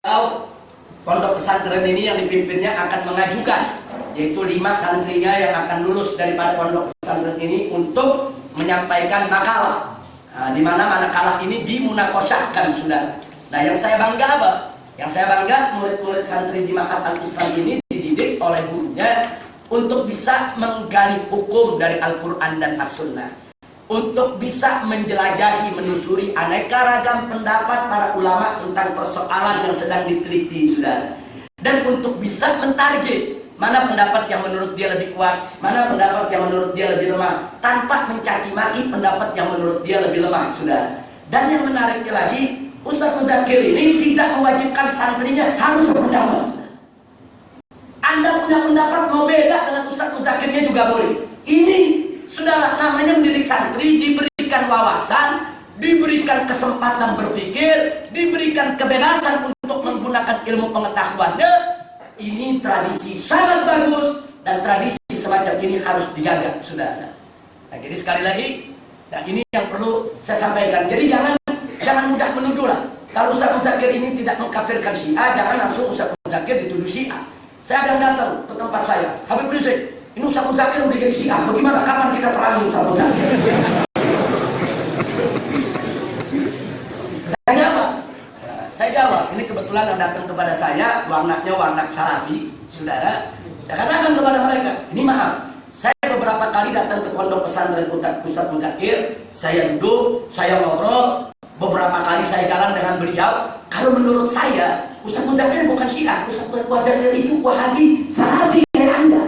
pondok pesantren ini yang dipimpinnya akan mengajukan, yaitu 5 santrinya yang akan lulus daripada pondok pesantren ini untuk menyampaikan makalah. Di mana makalah ini dimunakosahkan sudah. Nah, yang saya bangga apa? Yang saya bangga murid-murid santri di Ma'had Al-Islam ini dididik oleh gurunya untuk bisa menggali hukum dari Al-Quran dan As-Sunnah, untuk bisa menjelajahi, menelusuri aneka ragam pendapat para ulama tentang persoalan yang sedang diteliti, saudara. Dan untuk bisa mentarget mana pendapat yang menurut dia lebih kuat, mana pendapat yang menurut dia lebih lemah, tanpa mencaci maki pendapat yang menurut dia lebih lemah, saudara. Dan yang menariknya lagi, Ustaz Muzakir ini tidak mewajibkan santrinya harus berpendapat, saudara. Anda punya pendapat mau beda dengan Ustaz Muzakirnya juga boleh. Ini, saudara, namanya mendidik santri, diberikan wawasan, diberikan kesempatan berpikir, diberikan kebebasan untuk menggunakan ilmu pengetahuannya. Ini tradisi sangat bagus, dan tradisi semacam ini harus dijaga, saudara. Nah, jadi sekali lagi, nah ini yang perlu saya sampaikan. Jadi jangan mudah menuduh lah. Kalau Ustaz Muzakir ini tidak mengkafirkan Syiah, jangan langsung Ustaz Muzakir dituduh Syiah. Saya akan datang ke tempat saya, Habib Rizik, ini Ustaz Muzakir udah jadi Syiah, bagaimana, kapan kita perangi Ustaz Muzakir? Saya jawab, ini kebetulan yang datang kepada saya, warnanya warna Salafi, saudara. Saya katakan kepada mereka, ini maaf, saya beberapa kali datang ke pondok pesantren Ustaz Muzakir, saya duduk, saya ngobrol, beberapa kali saya jalan dengan beliau. Kalau menurut saya, Ustaz Muzakir bukan Syiah, Ustaz Muzakir itu Wahabi, Salafi kayak Anda.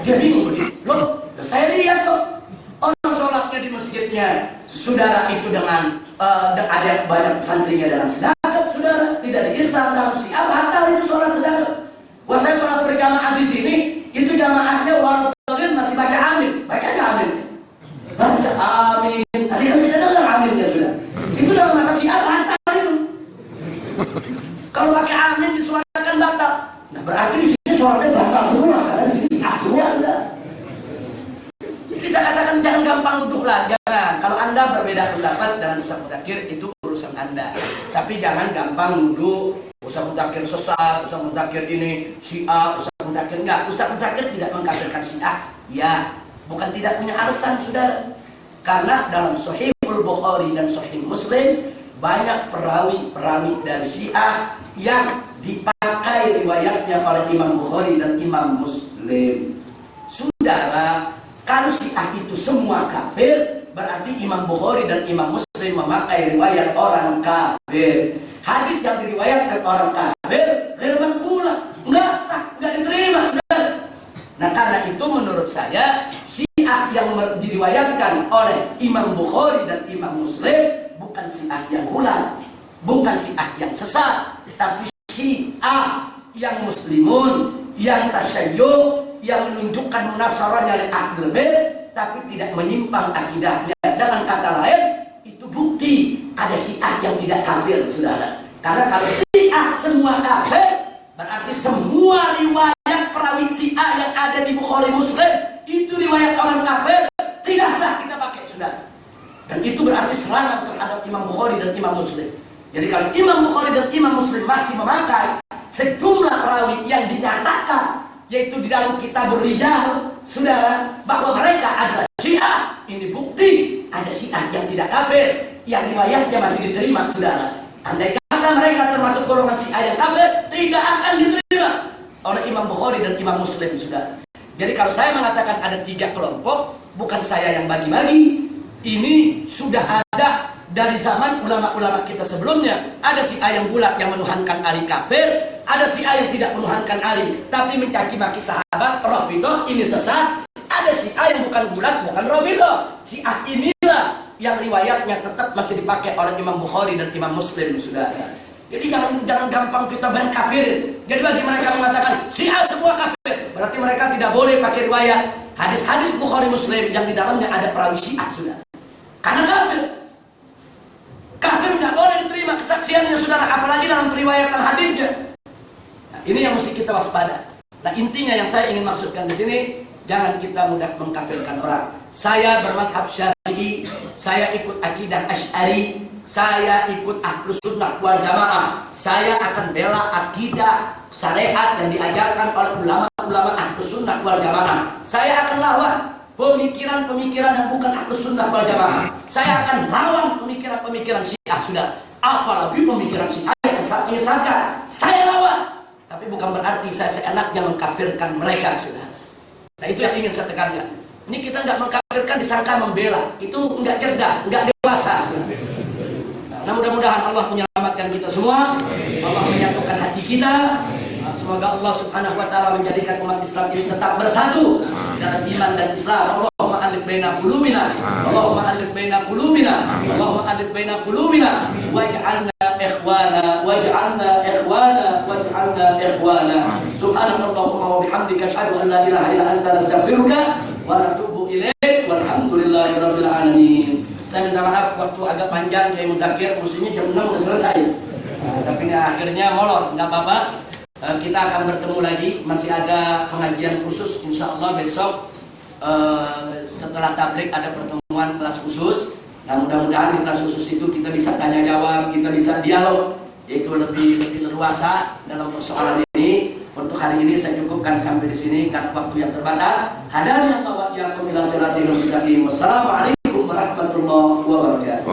Dia bingung, loh, saya lihat kok orang sholatnya di masjidnya, saudara, itu dengan ada banyak santrinya dalam sedekah, saudara, tidak diirsal dalam Syiah, batal itu sholat sedekah. Wah, saya sholat berjamaah di sini, itu jamaahnya walaupun masih baca amin, baca aja amin, baca amin. Tadi kan kita dengar aminnya sudah. Itu dalam mata Syiah batal itu. Kalau pakai amin disuarakan batal. Nah, berarti di sini suaranya batal semua, karena di sini Syiah semua ada. Jadi saya katakan jangan gampang nuduh lah, jangan. Kalau Anda berbeda pendapat dengan Ustaz Muzakir, itu urusan Anda. Tapi jangan gampang nuduh Ustaz Muzakir sesat, Ustaz Muzakir ini Syiah, Ustaz Muzakir enggak. Ustaz Muzakir tidak mengkafirkan Syiah, ya, bukan tidak punya alasan, saudara. Karena dalam Sahihul Bukhari dan Sahih Muslim banyak perawi-perawi dari Syiah yang dipakai riwayatnya oleh Imam Bukhari dan Imam Muslim. Saudara, kalau Syiah itu semua kafir, berarti Imam Bukhari dan Imam Muslim memakai riwayat orang kafir. Hadis yang diriwayatkan orang kafir firman pula, nggak sah, nggak diterima, saudara. Nah, karena itu menurut saya Syiah yang diriwayatkan oleh Imam Bukhari dan Imam Muslim bukan Syiah yang hulan, bukan Syiah yang sesat, tapi Syiah yang muslimun, yang tasyayyu, yang menunjukkan munasarahnya oleh Ahlul Bait, tapi tidak menyimpang akidahnya. Dengan kata lain, itu bukti ada Syiah yang tidak kafir, saudara. Karena kalau Syiah semua kafir, berarti semua riwayat perawi Syiah yang ada di Bukhari Muslim itu riwayat orang kafir, tidak sah kita pakai, saudara. Dan itu berarti serangan terhadap Imam Bukhari dan Imam Muslim. Jadi kalau Imam Bukhari dan Imam Muslim masih memakai sejumlah perawi yang dinyatakan, yaitu di dalam kitab Rijal, saudara, bahwa mereka adalah Syiah, ini bukti ada Syiah yang tidak kafir, yang riwayatnya masih diterima, saudara. Andai kata mereka termasuk golongan Syiah yang kafir, tidak akan diterima oleh Imam Bukhari dan Imam Muslim, saudara. Jadi kalau saya mengatakan ada 3 kelompok, bukan saya yang bagi-bagi. Ini sudah ada dari zaman ulama-ulama kita sebelumnya. Ada Syiah yang bulat yang menuhankan Ali kafir, ada Syiah yang tidak menuhankan Ali tapi mencaci maki sahabat, Rafidhah, ini sesat. Ada Syiah yang bukan bulat, bukan Rafidhah. Syiah inilah yang riwayatnya tetap masih dipakai oleh Imam Bukhari dan Imam Muslim, saudara. Jadi jangan gampang kita main kafir. Jadi bagi mereka mengatakan Syiah semua kafir, berarti mereka tidak boleh pakai riwayat hadis-hadis Bukhari Muslim yang di dalamnya ada perawi Syiah, saudara. Karena kafir nggak boleh diterima kesaksiannya, saudara, apalagi dalam periwayatan hadisnya. Nah, ini yang mesti kita waspada. Nah, intinya yang saya ingin maksudkan di sini, jangan kita mudah mengkafirkan orang. Saya bermadhab Syafi'i, saya ikut akidah Asy'ari, saya ikut Ahlus Sunnah wal Jamaah, saya akan bela akidah syariat yang diajarkan oleh ulama-ulama Ahlus Sunnah wal Jamaah. Saya akan lawan pemikiran-pemikiran yang bukan Ahlus Sunnah wal Jamaah. Saya akan lawan pemikiran-pemikiran Syiah, sudah. Apalagi pemikiran Syiah yang sesat menyesatkan, saya lawan. Tapi bukan berarti saya seenaknya mengkafirkan mereka, sudah. Nah, itu yang ingin saya tekankan. Ini kita nggak mengkafirkan, disangka membela. Itu nggak cerdas, nggak dewasa. Nah, mudah-mudahan Allah menyelamatkan kita semua. Allah menyatukan hati kita. Semoga Allah Subhanahu wa taala menjadikan umat Islam ini tetap bersatu dalam iman dan Islam. Allahumma alif baina qulubina. Allahumma alif baina qulubina. Allahumma alif baina qulubina waj'alna ikhwana waj'alna ikhwana. Subhanakallahumma wa bihamdika asyhadu an la ilaha illa anta astaghfiruka wa atubu ilaik. Walhamdulillahirabbil alamin. Saya minta maaf waktu agak panjang, saya mengkir mestinya jam 6 sudah selesai. Tapi akhirnya molor, enggak apa-apa. Kita akan bertemu lagi, masih ada pengajian khusus insya Allah besok. Setelah tablik ada pertemuan kelas khusus. Nah, mudah-mudahan di kelas khusus itu kita bisa tanya jawab, kita bisa dialog, yaitu lebih leluasa dalam persoalan ini. Untuk hari ini saya cukupkan sampai di sini karena waktu yang terbatas. Hadani Allah wa iyyakum ila siratal mustaqim. Wassalamualaikum warahmatullahi wabarakatuh.